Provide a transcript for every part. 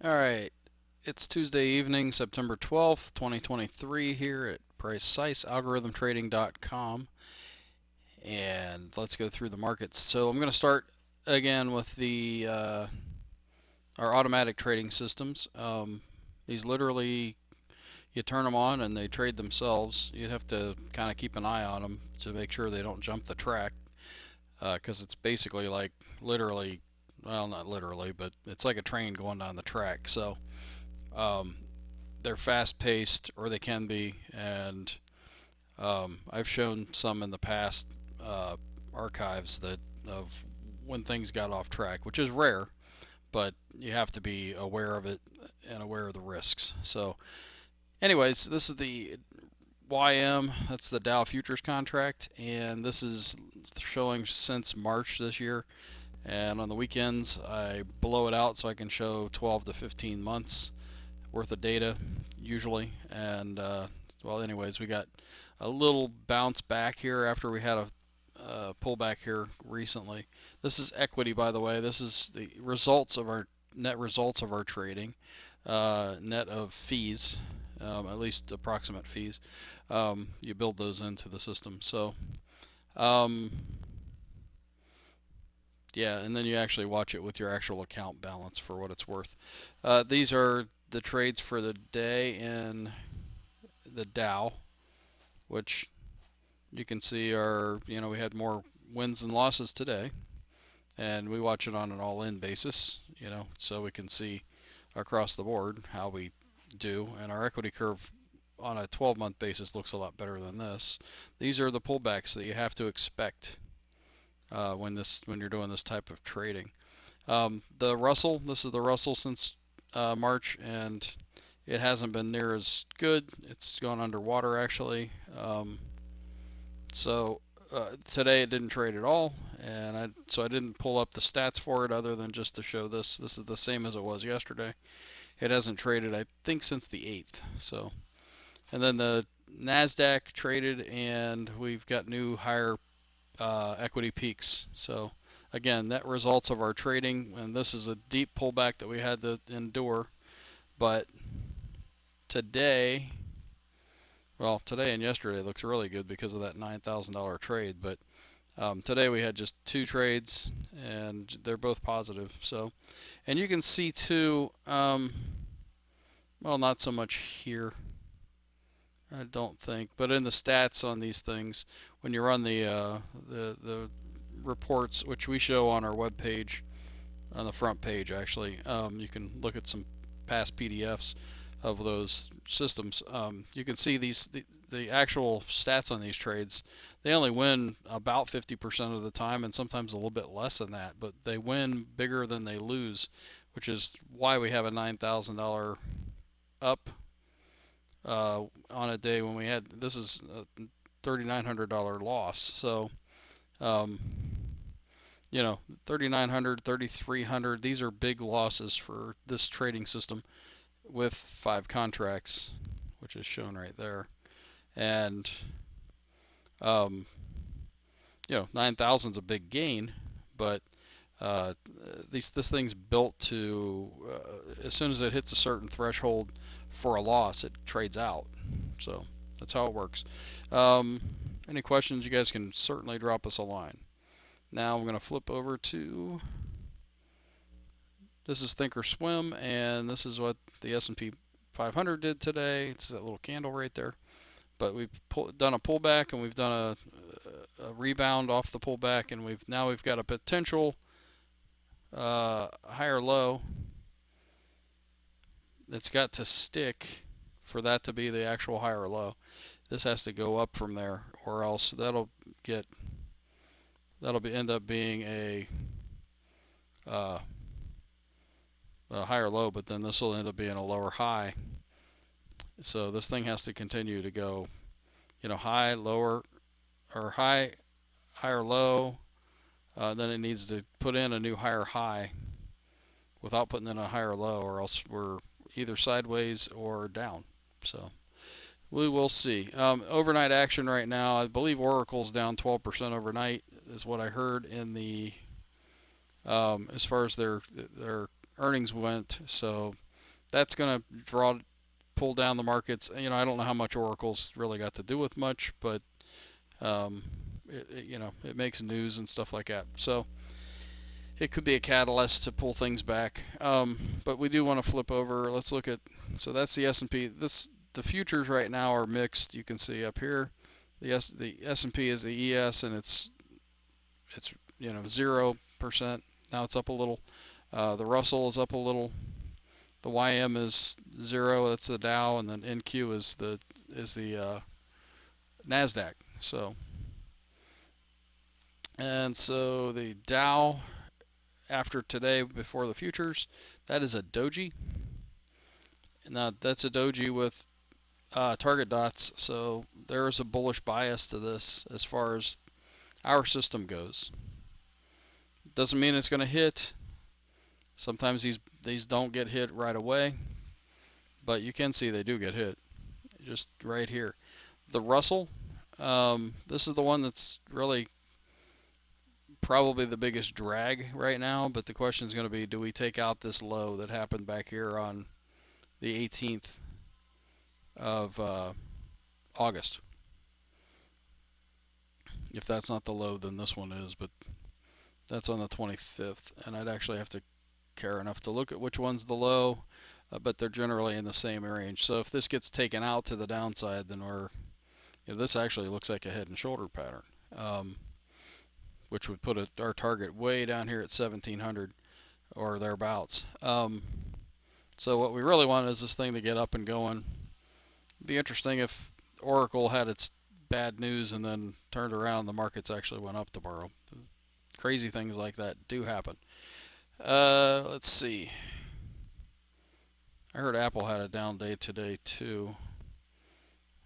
All right, it's Tuesday evening, September 12th, 2023, here at PreciseAlgorithmTrading.com, and let's go through the markets. So I'm going to start again with our automatic trading systems. These literally, you turn them on and they trade themselves. You have to kind of keep an eye on them to make sure they don't jump the track, because it's basically like literally, well, not literally, but it's like a train going down the track. So um, they're fast paced, or they can be, and I've shown some in the past archives that of when things got off track, which is rare, but you have to be aware of it and aware of the risks. So, anyways, this is the YM, that's the Dow futures contract, and this is showing since March this year. And on the weekends, I blow it out so I can show 12 to 15 months worth of data usually. And well, anyways, we got a little bounce back here after we had a pullback here recently. This is equity, by the way. This is the results of our net results of our trading, net of fees, at least approximate fees. You build those into the system. So um, yeah, and then you actually watch it with your actual account balance for what it's worth. These are the trades for the day in the Dow, which you can see are, we had more wins and losses today, and we watch it on an all-in basis, so we can see across the board how we do, and our equity curve on a 12-month basis looks a lot better than this. These are the pullbacks that you have to expect when you're doing this type of trading. The Russell, this is the Russell since March, and it hasn't been near as good. It's gone underwater actually. So today it didn't trade at all, and I didn't pull up the stats for it other than just to show this. This is the same as it was yesterday. It hasn't traded, I think, since the 8th. So, and then the Nasdaq traded, and we've got new higher equity peaks. So again, net results of our trading, and this is a deep pullback that we had to endure. But today, well, today and yesterday looks really good because of that $9,000 trade. But today we had just two trades, and they're both positive. So, and you can see too. Well, not so much here, I don't think, but in the stats on these things, when you run the reports, which we show on our web page, on the front page actually, you can look at some past PDFs of those systems. You can see the actual stats on these trades. They only win about 50% of the time, and sometimes a little bit less than that. But they win bigger than they lose, which is why we have a $9,000 up on a day when we had this is a $3,900 loss. So um, 3,900, 3,300. These are big losses for this trading system with 5 contracts, which is shown right there. And um, 9,000 is a big gain, but this thing's built to as soon as it hits a certain threshold for a loss, it trades out. So that's how it works. Um, any questions? You guys can certainly drop us a line. Now I'm going to flip over to this is Thinkorswim, and this is what the S&P 500 did today. It's that little candle right there. But we've done a pullback, and we've done a rebound off the pullback, and we've got a potential higher low that's got to stick for that to be the actual higher low. This has to go up from there, or else that'll end up being uh, a higher low, but then this will end up being a lower high. So this thing has to continue to go, high, lower, or high, higher, low. Then it needs to put in a new higher high without putting in a higher low, or else we're either sideways or down. So we will see. Overnight action right now, I believe Oracle's down 12% overnight, is what I heard in the as far as their earnings went. So that's going to pull down the markets. You know, I don't know how much Oracle's really got to do with much, but um, you know, it makes news and stuff like that. So it could be a catalyst to pull things back. But we do want to flip over. Let's look at, so that's the S&P. The futures right now are mixed. You can see up here, the S&P is the ES, and it's you know 0%. Now it's up a little. The Russell is up a little. The YM is 0. That's the Dow, and then NQ is the Nasdaq. So the Dow after today before the futures, that is a doji. Now that's a doji with target dots, so there is a bullish bias to this as far as our system goes. Doesn't mean it's going to hit. Sometimes these don't get hit right away, but you can see they do get hit. Just right here, the Russell. This is the one that's really probably the biggest drag right now. But the question is going to be, do we take out this low that happened back here on the 18th of August? If that's not the low, then this one is, but that's on the 25th, and I'd actually have to care enough to look at which one's the low, but they're generally in the same range. So if this gets taken out to the downside, then this actually looks like a head and shoulder pattern, which would put our target way down here at 1700 or thereabouts. So what we really want is this thing to get up and going. It'd be interesting if Oracle had its bad news and then turned around, the markets actually went up tomorrow. Crazy things like that do happen. Let's see. I heard Apple had a down day today too.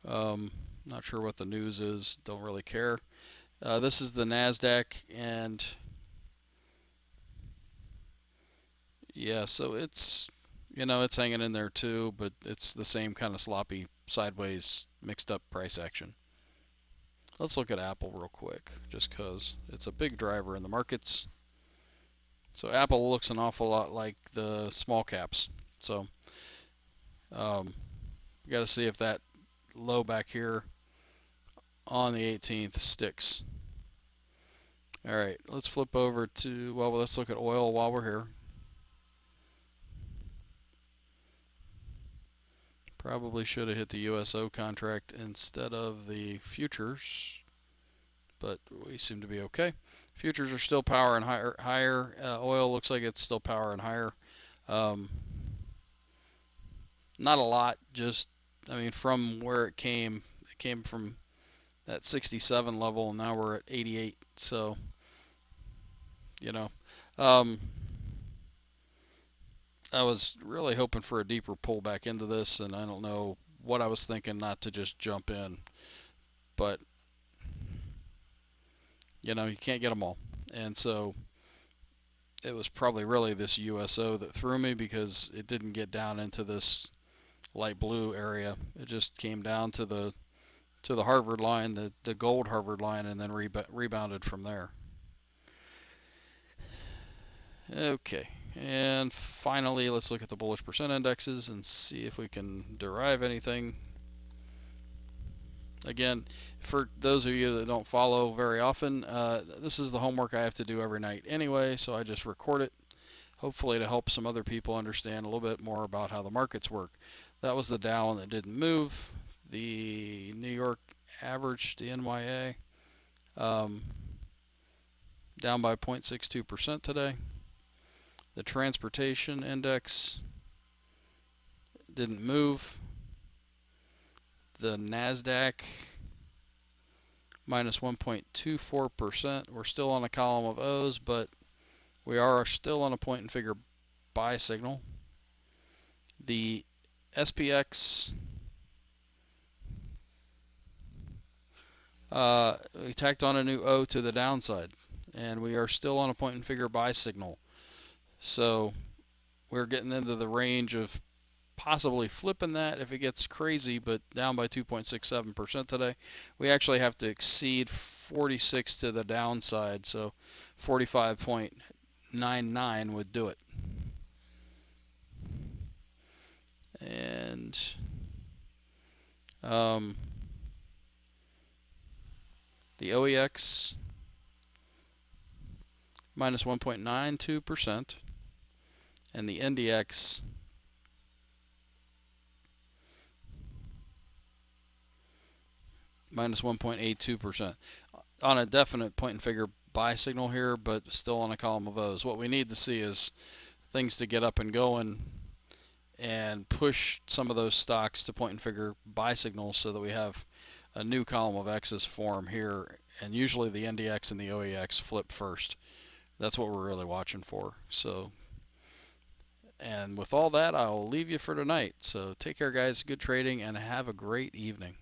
Not sure what the news is. Don't really care. This is the Nasdaq, and yeah, so it's it's hanging in there too, but it's the same kind of sloppy sideways mixed up price action. Let's look at Apple real quick, just because it's a big driver in the markets. So Apple looks an awful lot like the small caps. So we got to see if that low back here on the 18th sticks. All right, let's flip over to, well, let's look at oil while we're here. Probably should have hit the USO contract instead of the futures, but we seem to be okay. Futures are still powering higher. Oil looks like it's still powering higher. Not a lot, just, I mean, from where it came from that 67 level, and now we're at 88. So, I was really hoping for a deeper pull back into this, and I don't know what I was thinking not to just jump in. But, you can't get them all. And so it was probably really this USO that threw me, because it didn't get down into this light blue area. It just came down to the Harvard line, the gold Harvard line, and then rebounded from there. Okay, and finally, let's look at the bullish percent indexes and see if we can derive anything. Again, for those of you that don't follow very often, this is the homework I have to do every night anyway, so I just record it, hopefully to help some other people understand a little bit more about how the markets work. That was the Dow, and it didn't move. The New York average, the NYA, down by 0.62% today. The transportation index didn't move. The Nasdaq minus 1.24%. We're still on a column of O's, but we are still on a point and figure buy signal. The SPX, we tacked on a new O to the downside, and we are still on a point and figure buy signal. So we're getting into the range of possibly flipping that if it gets crazy, but down by 2.67% today. We actually have to exceed 46 to the downside, so 45.99 would do it. And um, the OEX minus 1.92%, and the NDX minus 1.82%. On a definite point and figure buy signal here, but still on a column of O's. What we need to see is things to get up and going and push some of those stocks to point and figure buy signals so that we have a new column of X's form here. And usually the NDX and the OEX flip first. That's what we're really watching for. So, and with all that, I'll leave you for tonight. So take care, guys. Good trading, and have a great evening.